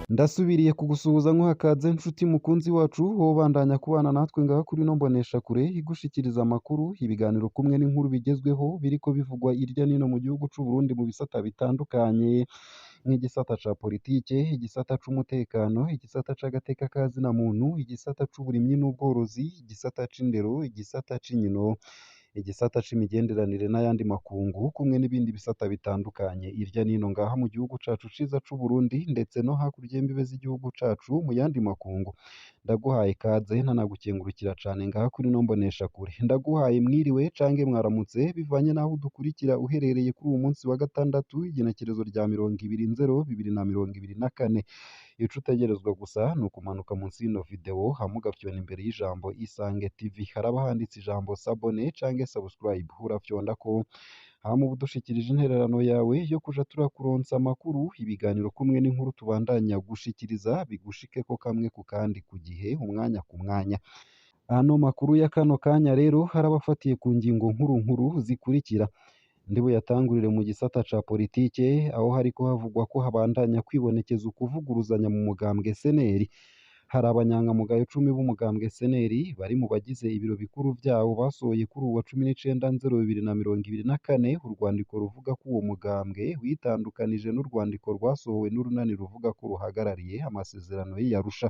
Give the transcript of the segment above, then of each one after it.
Ndasubiriye kugusuhuza nkuhakaze nshuti mukunzi wacu wobandanya kubana natwe ngaha kuri ino mboneshakure igushikiriza amakuru, ibiganiro kumwe n'inkuru bigezweho biriko bivugwa irya nino mu gihugu c'u Burundi mu bisata bitandukanye nk'igisata ca politike, igisata c'umutekano, igisata c'agateka ka zina muntu, igisata c'uburimyi n'ubworozi, igisata c'indero, igisata c'inkino, igisata c'imigenderanire n'ayandi makungu, kumwe n'ibindi bisata bitandukanye irya nino ngaha mu gihugu cacu ciza c'u Burundi ndetse no hakurya y'imbibe z'igihugu cacu mu yandi makungu. Ndaguhaye ikaze ntanagukengurukira cane ngaha kuri ino mboneshakure. Ndaguhaye mwiriwe cange mwaramutse bivanye n'aho udukurikira uherereye kuri uwu munsi wa gatandatu igenekerezo rya 20/0/2024. Ico utegerezwa gusa ni ukumanuka munsi y'ino video hama ugafyona imbere y'ijambo Isange TV, haraba handitse ijambo sabone cange subscribe, urafyondako hama uba udushikirije intererano yawe yo kuja turakuronsa amakuru, ibiganiro kumwe n'inkuru tubandanya gushikiriza bigushikeko kamwe ku kandi ku gihe, umwanya ku mwanya. Ano makuru ya kano kanya rero harabafatiye ku ngingo nkuru nkuru zikurikira. Ndibuyatangurire mu gisata ca politike aho hariko havugwa ko habandanya kwibonekeza ukuvuguruzanya mu mugambwe seneri. Hari abanyangamugayo 10 b'umugambwe seneri bari mu bagize ibiro bikuru vyawo basohoye kuri uwa 19/0/2024 urwandiko ruvuga ko uwo mugambwe witandukanije n'urwandiko rwasohowe n'urunani ruvuga ko ruhagarariye amasezerano y'Arusha.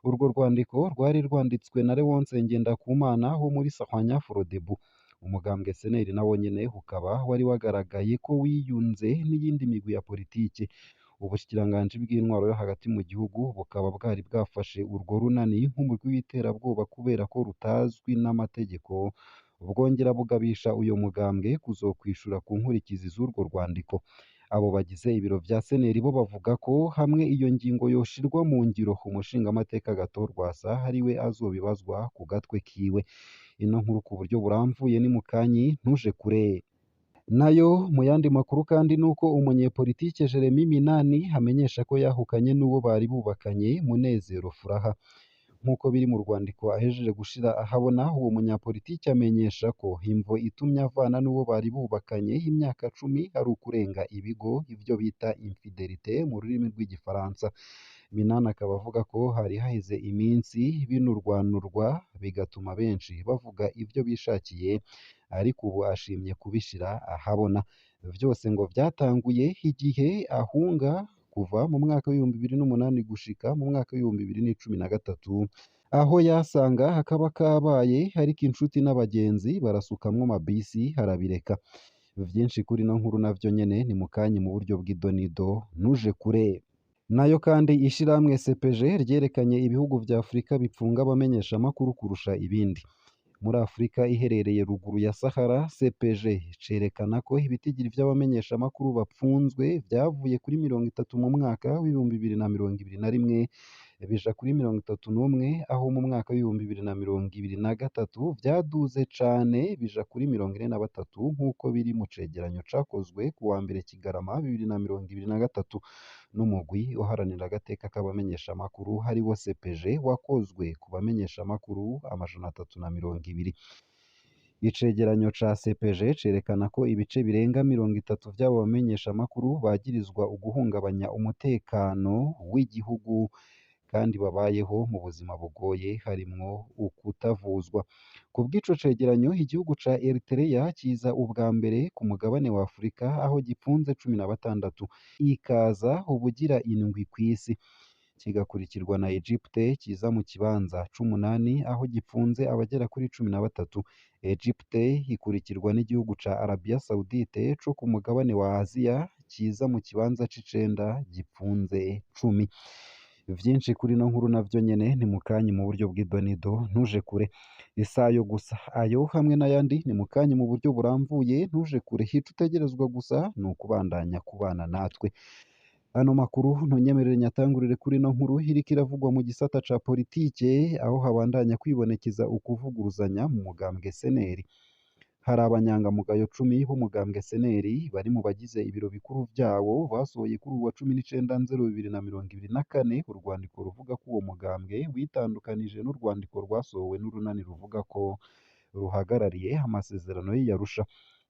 Urwo rwandiko rwari rwanditswe na Leonce Ngendakumana wo muri Sahwanya Frodebu. Umugambwe seneri nawo nyene ukaba wari wagaragaye ko wiyunze n'iyindi migwi ya politike. Ubushikiranganji bw'intwaro yo hagati mu gihugu bukaba bwari bwafashe urwo runani nk'umurwi w'iterabwoba kubera ko rutazwi n'amategeko, bwongera bugabisha uyo mugambwe kuzokwishura ku nkurikizi z'urwo rwandiko. Abo bagize ibiro vya seneri bo bavuga ko hamwe iyo ngingo yoshirwa mu ngiro umushingamateka Agathon Rwasa ariwe azobibazwa ku gatwe kiwe. Ino nkuru ku buryo buramvuye ni mukanyi ntuje kure. Nayo mu yandi makuru kandi nuko umunyepolitike Jeremy Minani amenyesha ko yahukanye n'uwo bari bubakanye Munezero Furaha. Nk'uko biri mu rwandiko ahejeje gushira ahabona, uwo munyapolitike amenyesha ko imvo itumye avana n'uwo bari bubakanye y'imyaka 10 ari ukurenga ibigo, ivyo bita infidelite mu rurimi rw'igifaransa. Minani akaba avuga ko hari haheze iminsi binurwanurwa bigatuma benshi bavuga ivyo bishakiye, ariko ubu ashimye kubishira ahabona. Vyose ngo vyatanguye igihe ahunga kuva mu mwaka w'2008 gushika mu mwaka w'2013, aho yasanga hakaba kabaye ariko inshuti n'abagenzi barasukamwo amabisi harabireka. Vyinshi kuri no nkuru navyo nyene ni mukanyi mu buryo bw'idonido ntuje kure. Nayo kandi ishiramwe CPG ryerekanye ibihugu vya Afrika bipfunga abamenyesha amakuru kurusha ibindi. Muri Afrika iherereye ruguru ya Sahara, CPG cerekana ko ibitigiri vy'abamenyesha amakuru bapfunzwe vyavuye kuri 30 mu mwaka w'2021 bija kuri 31, aho mu mwaka w'2023 vyaduze cane bija kuri 43 nk'uko biri mu cegeranyo cakozwe ku wa mbere Kigarama 2023 n'umugwi uharanira agateka k'abamenyesha amakuru hariwo CPG wakozwe ku bamenyesha amakuru 320. Icegeranyo ca CPG cerekana ko ibice birenga 30 vy'abo bamenyesha amakuru bagirizwa uguhungabanya umutekano w'igihugu kandi babayeho mu buzima bugoye harimwo ukutavuzwa. Ku bw'ico cegeranyo igihugu ca Eritrea kiza ubwa mbere ku mugabane wa Afrika aho gipfunze 16, ikaza ubugira indwi kw'isi, kigakurikirwa na Egypte kiza mu kibanza c'8 aho gipfunze abagera kuri 13. Egypte ikurikirwa n'igihugu ca Arabia Saudite co ku mugabane wa Aziya kiza mu kibanza c'9 gipfunze 10. Vyinshi kuri no nkuru navyo nyene ni mukanyi mu buryo bw'idonido ntuje kure. Isayo gusa ayo hamwe n'ayandi ni mukanyi mu buryo buramvuye ntuje kure. Hico utegerezwa gusa ni ukubandanya kubana natwe. Ano makuru ntunyemerere nyatangurire kuri no nkuru iriko iravugwa mu gisata ca politike aho habandanya kwibonekeza ukuvuguruzanya mu mugambwe seneri. Hari abanyangamugayo 10 b'umugambwe seneri bari mu bagize ibiro bikuru vyawo basohoye kuri uwa 19/0/2024 urwandiko ruvuga ko uwo mugambwe witandukanije n'urwandiko rwasohowe n'urunani ruvuga ko ruhagarariye amasezerano y'Arusha.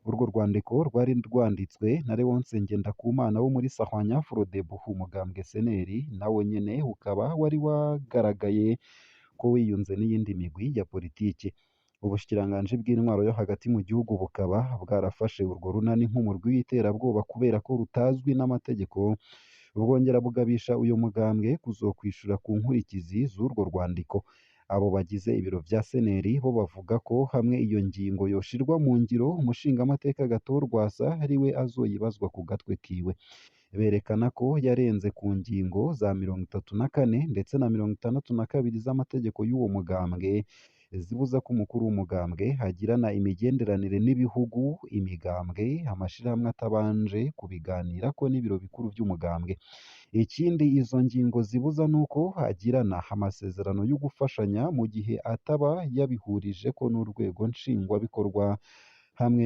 Urwo rwandiko rwari rwanditswe na Léonce Ngendakumana wo muri Sahwanya Frodebu, umugambwe CNL, nawo nyene ukaba wari wagaragaye ko wiyunze n'iyindi migwi ya politiki. Ubushikiranganji bw'intwaro yo hagati mu gihugu bukaba bwarafashe urwo runani nk'umurwi w'iterabwoba kubera ko rutazwi n'amategeko, bwongera bugabisha uyu mugambwe kuzokwishura ku nkurikizi z'urwo rwandiko. Abo bagize ibiro vya CNL bo bavuga ko hamwe iyo ngingo yoshirwa mu ngiro, umushingamateka Agathon Rwasa ariwe azoyibazwa ku gatwe kiwe. Berekana ko yarenze ku ngingo za 34 ndetse na 62 z'amategeko y'uwo mugambwe zibuza ko umukuru w'umugambwe agirana imigenderanire n'ibihugu, imigambwe, amashirahamwe atabanje kubiganirako n'ibiro bikuru vy'umugambwe. Ikindi izo ngingo zibuza nuko agirana amasezerano yo gufashanya mu gihe ataba yabihurijeko n'urwego nshingwabikorwa hamwe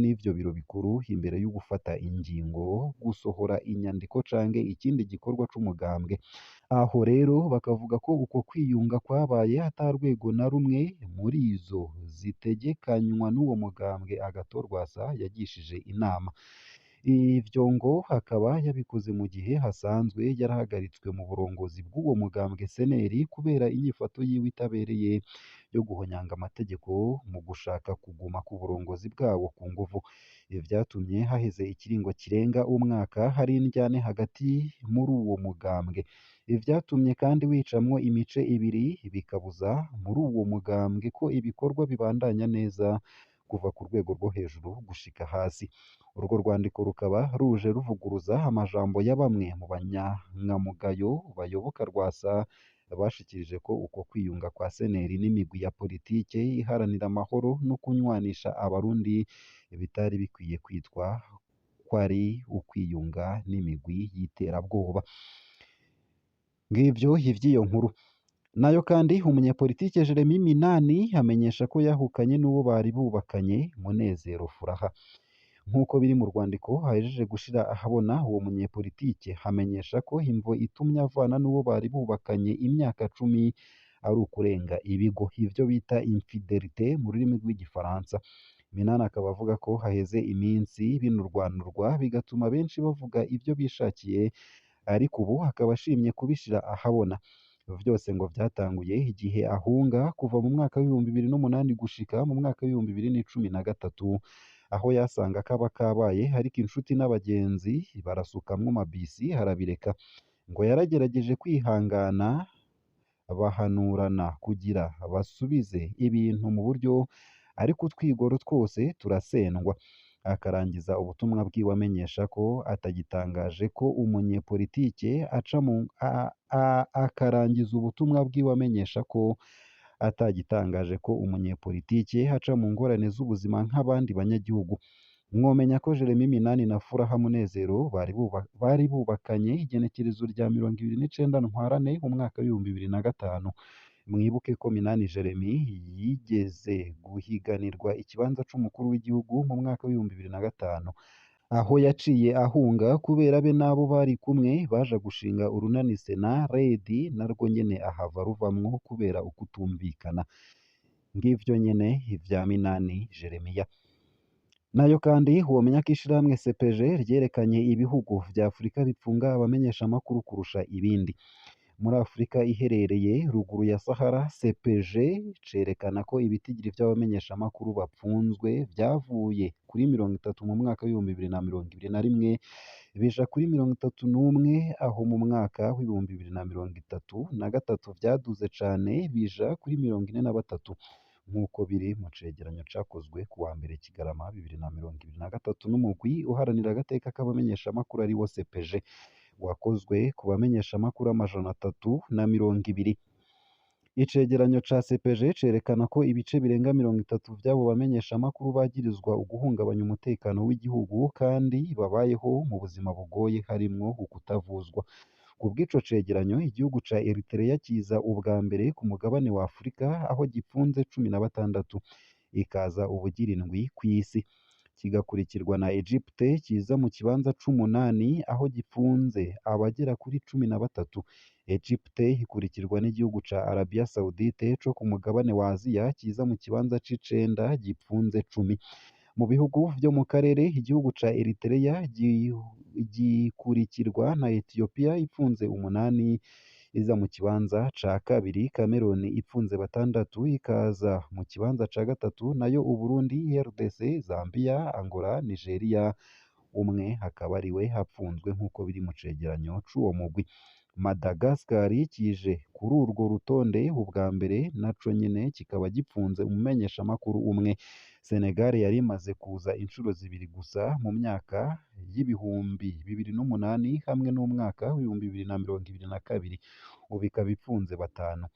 n'ivyo biro bikuru imbere yo gufata ingingo, gusohora inyandiko canke ikindi gikorwa c'umugambwe. Aho rero bakavuga ko uko kwiyunga kwabaye ata rwego na rumwe muri izo zitegekanywa n'uwo mugambwe Agathon Rwasa yagishije inama. Ivyo ngo akaba yabikoze mu gihe hasanzwe yarahagaritswe mu burongozi bw'uwo mugambwe CNL kubera inyifato yiwe itabereye yo guhonyanga amategeko mu gushaka kuguma ku burongozi bwawo ku nguvu. Ibi vyatumye haheze ikiringo kirenga umwaka hari indyane hagati muri uwo mugambwe. Ibi vyatumye kandi wicamwo imice ibiri, bikabuza muri uwo mugambwe ko ibikorwa bibandanya neza kuva ku rwego rwo hejuru gushika hasi. Urwo rwandiko rukaba ruje ruvuguruza amajambo ya bamwe mu banyankamugayo bayoboka Rwasa bashikirije ko uko kwiyunga kwa CNL n'imigwi ya politike iharanira amahoro no kunywanisha abarundi bitari bikwiye kwitwa ko ari ukwiyunga n'imigwi y'iterabwoba. Ngivyo ivy'iyo nkuru. Nayo kandi umunyepolitike Jeremy Minani amenyesha ko yahukanye n'uwo bari bubakanye Munezero Furaha. Nk'uko biri mu rwandiko ahejeje gushira ahabona, uwo munyepolitike amenyesha ko imvo itumye avana n'uwo bari bubakanye imyaka 10 ari ukurenga ibigo, ivyo bita infidelite mu rurimi rw'igifaransa. Minani akaba avuga ko haheze iminsi binurwanurwa bigatuma benshi bavuga ivyo bishakiye, ariko ubu akaba ashimye kubishira ahabona. Vyose ngo vyatanguye igihe ahunga kuva mu mwaka w'ibihumbi 2008 gushika mu mwaka w'ibihumbi 2013, aho yasanga kaba kabaye ariko inshuti n'abagenzi barasukamwo mabisi harabireka. Ngo yaragerageje kwihangana bahanurana kugira basubize ibintu mu buryo, ariko utwigoro twose turasendwa. Akarangiza ubutumwa bwiwe amenyesha ko atagitangaje ko umunyepolitike akarangiza ubutumwa bwiwe amenyesha ko atagitangaje ko umunyepolitike aca mu ngorane z'ubuzima nk'abandi banyagihugu. Mwomenya ko Jeremy Minani na Furaha Munezero bari bubakanye igenekerezo rya 29 Ntwarante mu mwaka w'ibihumbi 2005. Mwibuke ko Minani Jeremy yigeze guhiganirwa ikibanza c'umukuru w'igihugu mu mwaka w'ibihumbi 2005, aho yaciye ahunga kubera be n'abo bari kumwe baja gushinga urunani Sena Red, narwo nyene ahava ruvamwo kubera ukutumvikana. Ngivyo nyene ivya Minani Jeremiya. Nayo kandi womenya ko ishirahamwe CPG ryerekanye ibihugu vya Afurika bipfunga abamenyesha amakuru kurusha ibindi. Muri Afurika iherereye ruguru ya Sahara, CPG cerekana ko ibitigiri vy'abamenyesha amakuru bapfunzwe vyavuye kuri 30 mu mwaka w'ibihumbi 2021 bija kuri 31, aho mu mwaka w'ibihumbi 2033 vyaduze cane bija kuri 43, nk'uko biri mu cegeranyo cakozwe ku wa mbere Kigarama 2023 n'umugwi uharanira agateka k'abamenyesha amakuru ari wo CPG, wakozwe ku bamenyesha amakuru 320. Icegeranyo ca CPG cerekana ko ibice birenga 30 vy'abo bamenyesha amakuru bagirizwa uguhungabanya umutekano w'igihugu kandi babayeho mu buzima bugoye harimwo ukutavuzwa. Ku bw'ico cegeranyo igihugu ca Eritrea kiza ubwa mbere ku mugabane wa Afurika aho gipfunze 16, ikaza ubugira indwi kw'isi, kigakurikirwa na Egypte kiza mu kibanza c'8 aho gipfunze abagera kuri 13. Egypte ikurikirwa n'igihugu ca Arabia Saudite co ku mugabane wa Aziya kiza mu kibanza c'9 gipfunze 10. Mu bihugu vyo mu karere igihugu ca Eritrea gikurikirwa na Ethiopia ipfunze umunani, iza mu kibanza ca kabiri. Cameroon ipfunze batandatu ikaza mu kibanza ca gatatu, nayo Uburundi, RDC, Zambia, Angola, Nigeria umwe hakaba ariwe hapfunzwe nk'uko biri mu cegeranyo c'uwo mugwi. Madagascar kije kuri urwo rutonde ubwa mbere naco nyene kikaba gipfunze umumenyeshamakuru umwe. Senegal yari imaze kuza inshuro zibiri gusa mu myaka y'ibihumbi bibiri n'umunani hamwe n'umwaka w'ibihumbi bibiri na mirongo ibiri na kabiri, ubu ikaba ipfunze batanu.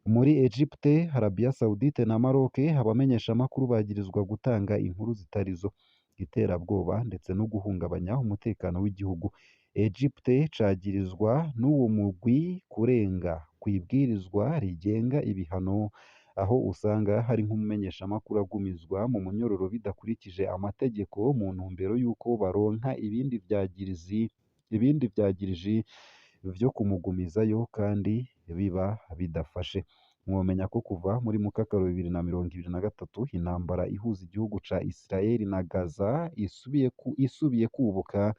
Muri Egypte, Arabia Saudite na Maroc abamenyeshamakuru bagirizwa gutanga inkuru zitarizo, iterabwoba ndetse no guhungabanya umutekano w'igihugu. Egypte cagirizwa n'uwo mugwi kurenga kw'ibwirizwa rigenga ibihano, aho usanga hari nk'umumenyeshamakuru agumizwa mu munyororo bidakurikije amategeko mu ntumbero y'uko baronka ibindi vyagiriji vyo kumugumizayo kandi biba bidafashe. Mwomenya ko kuva muri Mukakaro 2023 intambara ihuza igihugu ca Israel na Gaza isubiye kubuka,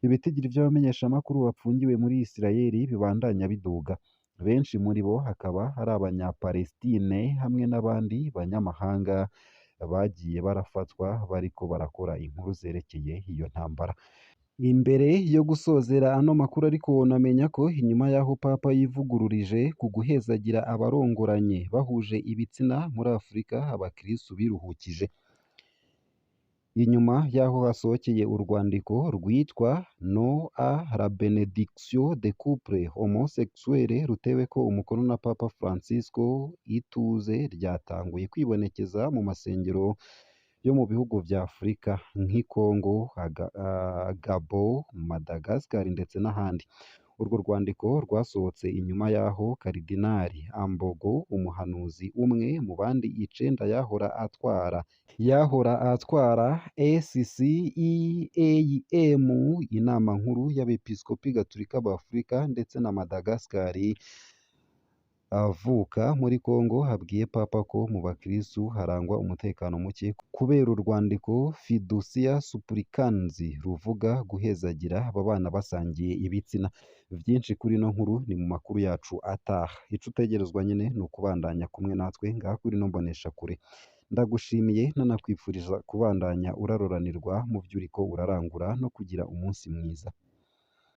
ibitigiri vy'abamenyeshamakuru bapfungiwe muri Israel bibandanya biduga. Benshi muri bo hakaba ari Abanyapalestine hamwe n'abandi banyamahanga bagiye barafatwa bariko barakora inkuru zerekeye iyo ntambara. Imbere yo gusozera ano makuru ariko wonamenya ko inyuma y'aho Papa yivugururije ku guhezagira abarongoranye bahuje ibitsina muri Afurika, abakristu biruhukije. Inyuma y'aho hasohokeye urwandiko rwitwa Non à la bénédiction des couples homosexuels ruteweko umukono na Papa Francisco, ituze ryatanguye kwibonekeza mu masengero yo mu bihugu vya Afurika nk'i Congo, Gabon, Madagascar ndetse n'ahandi. Urwo rwandiko rwasohotse inyuma y'aho Karidinali Ambogo, umuhanuzi umwe mu bandi 9 yahora atwara SCEAM, inama nkuru y'abepiskopi gatolika b'Afurika ndetse na Madagascar, avuka muri Congo, habwiye Papa ko mu bakristu harangwa umutekano muke kubera urwandiko Fiducia Supplicans ruvuga guhezagira aba bana basangiye ibitsina. Vyinshi kuri ino nkuru ni mu makuru yacu ataha. Ico utegerezwa nyene ni ukubandanya kumwe natwe ngaha kuri ino mboneshakure. Ndagushimiye nanakwifuriza kubandanya uraroranirwa mu vyo uriko urarangura no kugira umunsi mwiza.